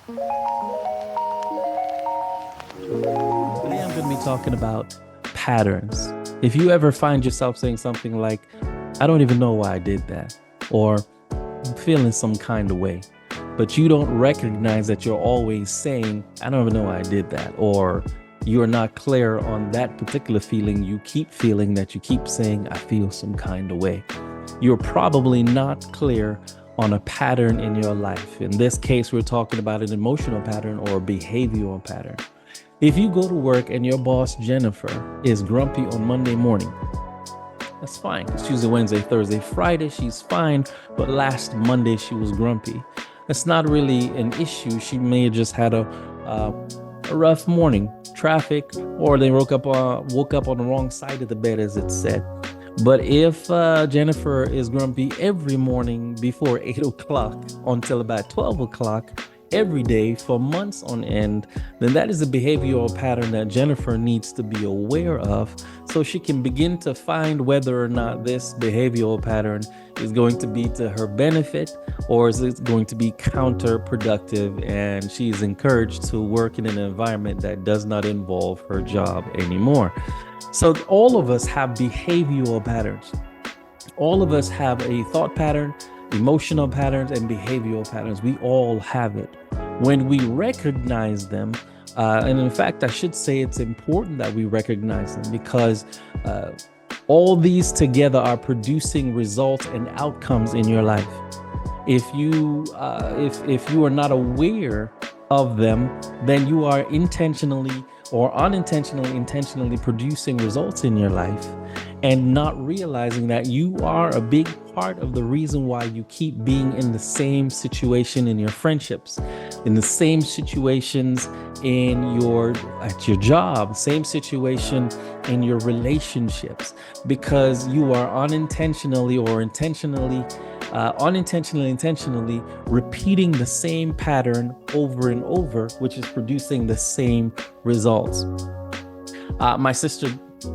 Today I'm going to be talking about patterns. If you ever find yourself saying something like, I don't even know why I did that, or I'm feeling some kind of way, but you don't recognize that you're always saying, I don't even know why I did that, or you're not clear on that particular feeling you keep feeling, that you keep saying, I feel some kind of way. You're probably not clear on a pattern in your life. In this case, we're talking about an emotional pattern or a behavioral pattern. If you go to work and your boss, Jennifer, is grumpy on Monday morning, that's fine. It's Tuesday, Wednesday, Thursday, Friday, she's fine. But last Monday, she was grumpy. That's not really an issue. She may have just had a rough morning, traffic, or they woke up on the wrong side of the bed, as it said. But if Jennifer is grumpy every morning before 8 o'clock until about 12 o'clock, every day for months on end, then that is a behavioral pattern that Jennifer needs to be aware of so she can begin to find whether or not this behavioral pattern is going to be to her benefit or is it going to be counterproductive, and she is encouraged to work in an environment that does not involve her job anymore. So all of us have behavioral patterns. All of us have a thought pattern, emotional patterns, and behavioral patterns. We all have it. When we recognize them, and in fact, I should say it's important that we recognize them because all these together are producing results and outcomes in your life. If you are not aware of them, then you are intentionally or unintentionally intentionally producing results in your life and not realizing that you are a big part of the reason why you keep being in the same situation in your friendships, in the same situations at your job, same situation in your relationships, because you are unintentionally or intentionally repeating the same pattern over and over, which is producing the same results. My sister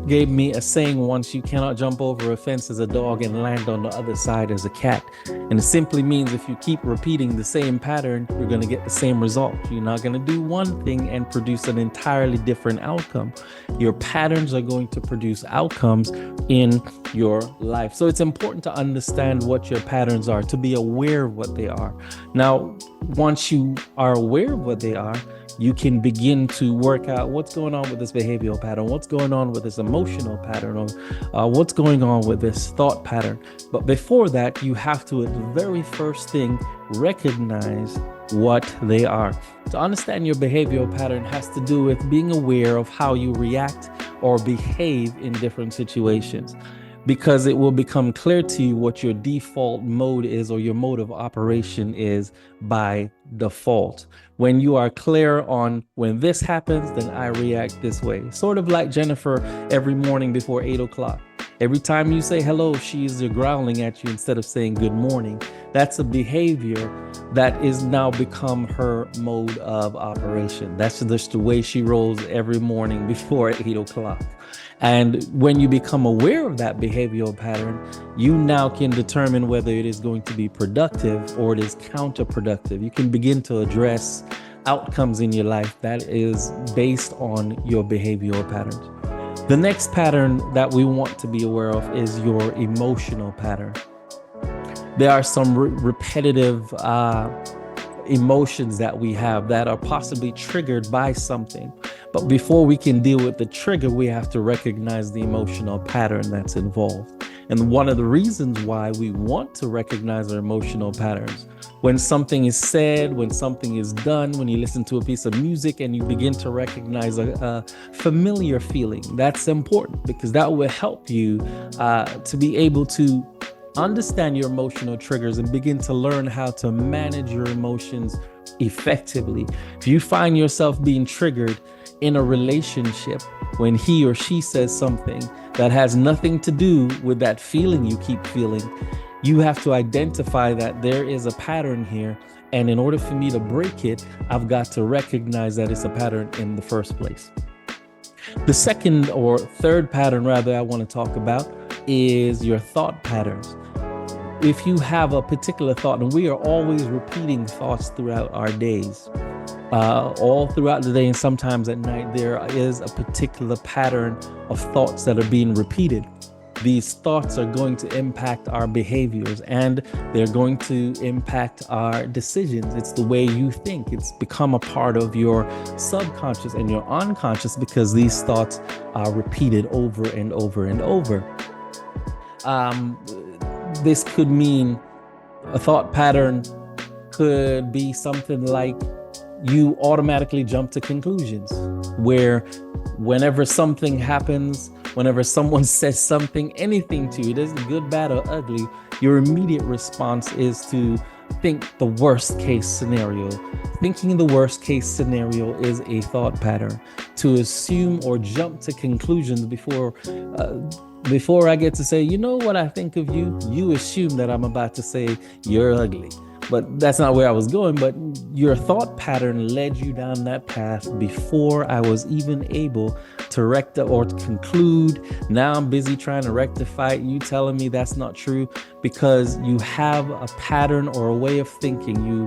gave me a saying once: you cannot jump over a fence as a dog and land on the other side as a cat. And it simply means if you keep repeating the same pattern, you're going to get the same result. You're not going to do one thing and produce an entirely different outcome. Your patterns are going to produce outcomes in your life. So it's important to understand what your patterns are, to be aware of what they are. Now, once you are aware of what they are, you can begin to work out what's going on with this behavioral pattern, what's going on with this emotional pattern, or what's going on with this thought pattern. But before that, you have to, at the very first thing, recognize what they are. To understand your behavioral pattern has to do with being aware of how you react or behave in different situations, because it will become clear to you what your default mode is or your mode of operation is by default. When you are clear on when this happens, then I react this way. Sort of like Jennifer every morning before 8 o'clock. Every time you say hello, she's growling at you instead of saying good morning. That's a behavior that is now become her mode of operation. That's just the way she rolls every morning before 8 o'clock. And when you become aware of that behavioral pattern, you now can determine whether it is going to be productive or it is counterproductive. You can begin to address outcomes in your life that is based on your behavioral patterns. The next pattern that we want to be aware of is your emotional pattern. There are some repetitive emotions that we have that are possibly triggered by something. But before we can deal with the trigger, we have to recognize the emotional pattern that's involved. And one of the reasons why we want to recognize our emotional patterns, when something is said, when something is done, when you listen to a piece of music and you begin to recognize a familiar feeling, that's important because that will help you to be able to understand your emotional triggers and begin to learn how to manage your emotions effectively. If you find yourself being triggered in a relationship when he or she says something that has nothing to do with that feeling you keep feeling, you have to identify that there is a pattern here. And in order for me to break it, I've got to recognize that it's a pattern in the first place. The second or third pattern, rather, I want to talk about is your thought patterns. If you have a particular thought, and we are always repeating thoughts throughout our days, all throughout the day and sometimes at night, there is a particular pattern of thoughts that are being repeated. These thoughts are going to impact our behaviors and they're going to impact our decisions. It's the way you think. It's become a part of your subconscious and your unconscious because these thoughts are repeated over and over and over. This could mean a thought pattern could be something like you automatically jump to conclusions, where whenever something happens, whenever someone says something, anything to you, it isn't good, bad, or ugly, your immediate response is to think the worst case scenario. Thinking the worst case scenario is a thought pattern. To assume or jump to conclusions before I get to say, you know what I think of you, you assume that I'm about to say you're ugly. But that's not where I was going. But your thought pattern led you down that path before I was even able to rectify or to conclude. Now I'm busy trying to rectify it. You telling me that's not true because you have a pattern or a way of thinking. You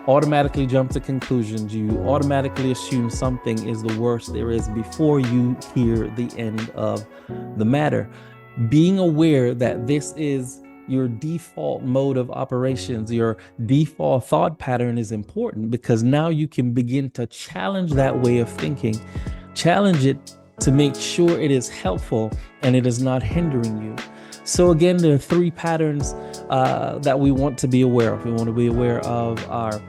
automatically jump to conclusions. You automatically assume something is the worst there is before you hear the end of the matter. Being aware that this is your default mode of operations, your default thought pattern is important because now you can begin to challenge that way of thinking, challenge it to make sure it is helpful and it is not hindering you. So again, there are three patterns that we want to be aware of. We want to be aware of our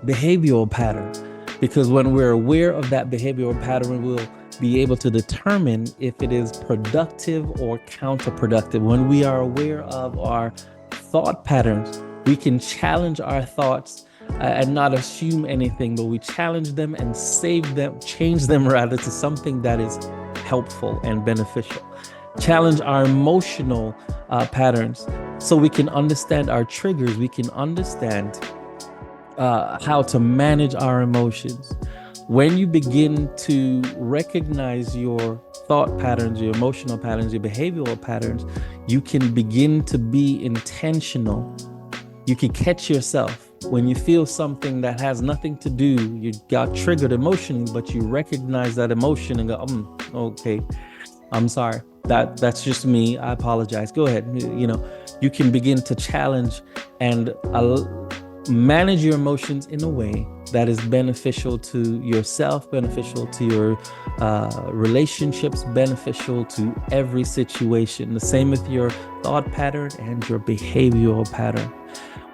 behavioral pattern, because when we're aware of that behavioral pattern, we'll be able to determine if it is productive or counterproductive. When we are aware of our thought patterns, we can challenge our thoughts and not assume anything, but we challenge them and change them rather to something that is helpful and beneficial. Challenge our emotional patterns so we can understand our triggers. We can understand how to manage our emotions. When you begin to recognize your thought patterns, your emotional patterns, your behavioral patterns, you can begin to be intentional. You can catch yourself when you feel something that has nothing to do, you got triggered emotionally, but you recognize that emotion and go, okay, I'm sorry. That's just me. I apologize. Go ahead. You can begin to challenge and manage your emotions in a way that is beneficial to yourself, beneficial to your relationships, beneficial to every situation. The same with your thought pattern and your behavioral pattern.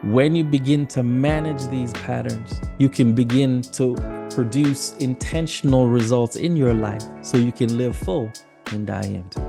When you begin to manage these patterns, you can begin to produce intentional results in your life so you can live full and die empty.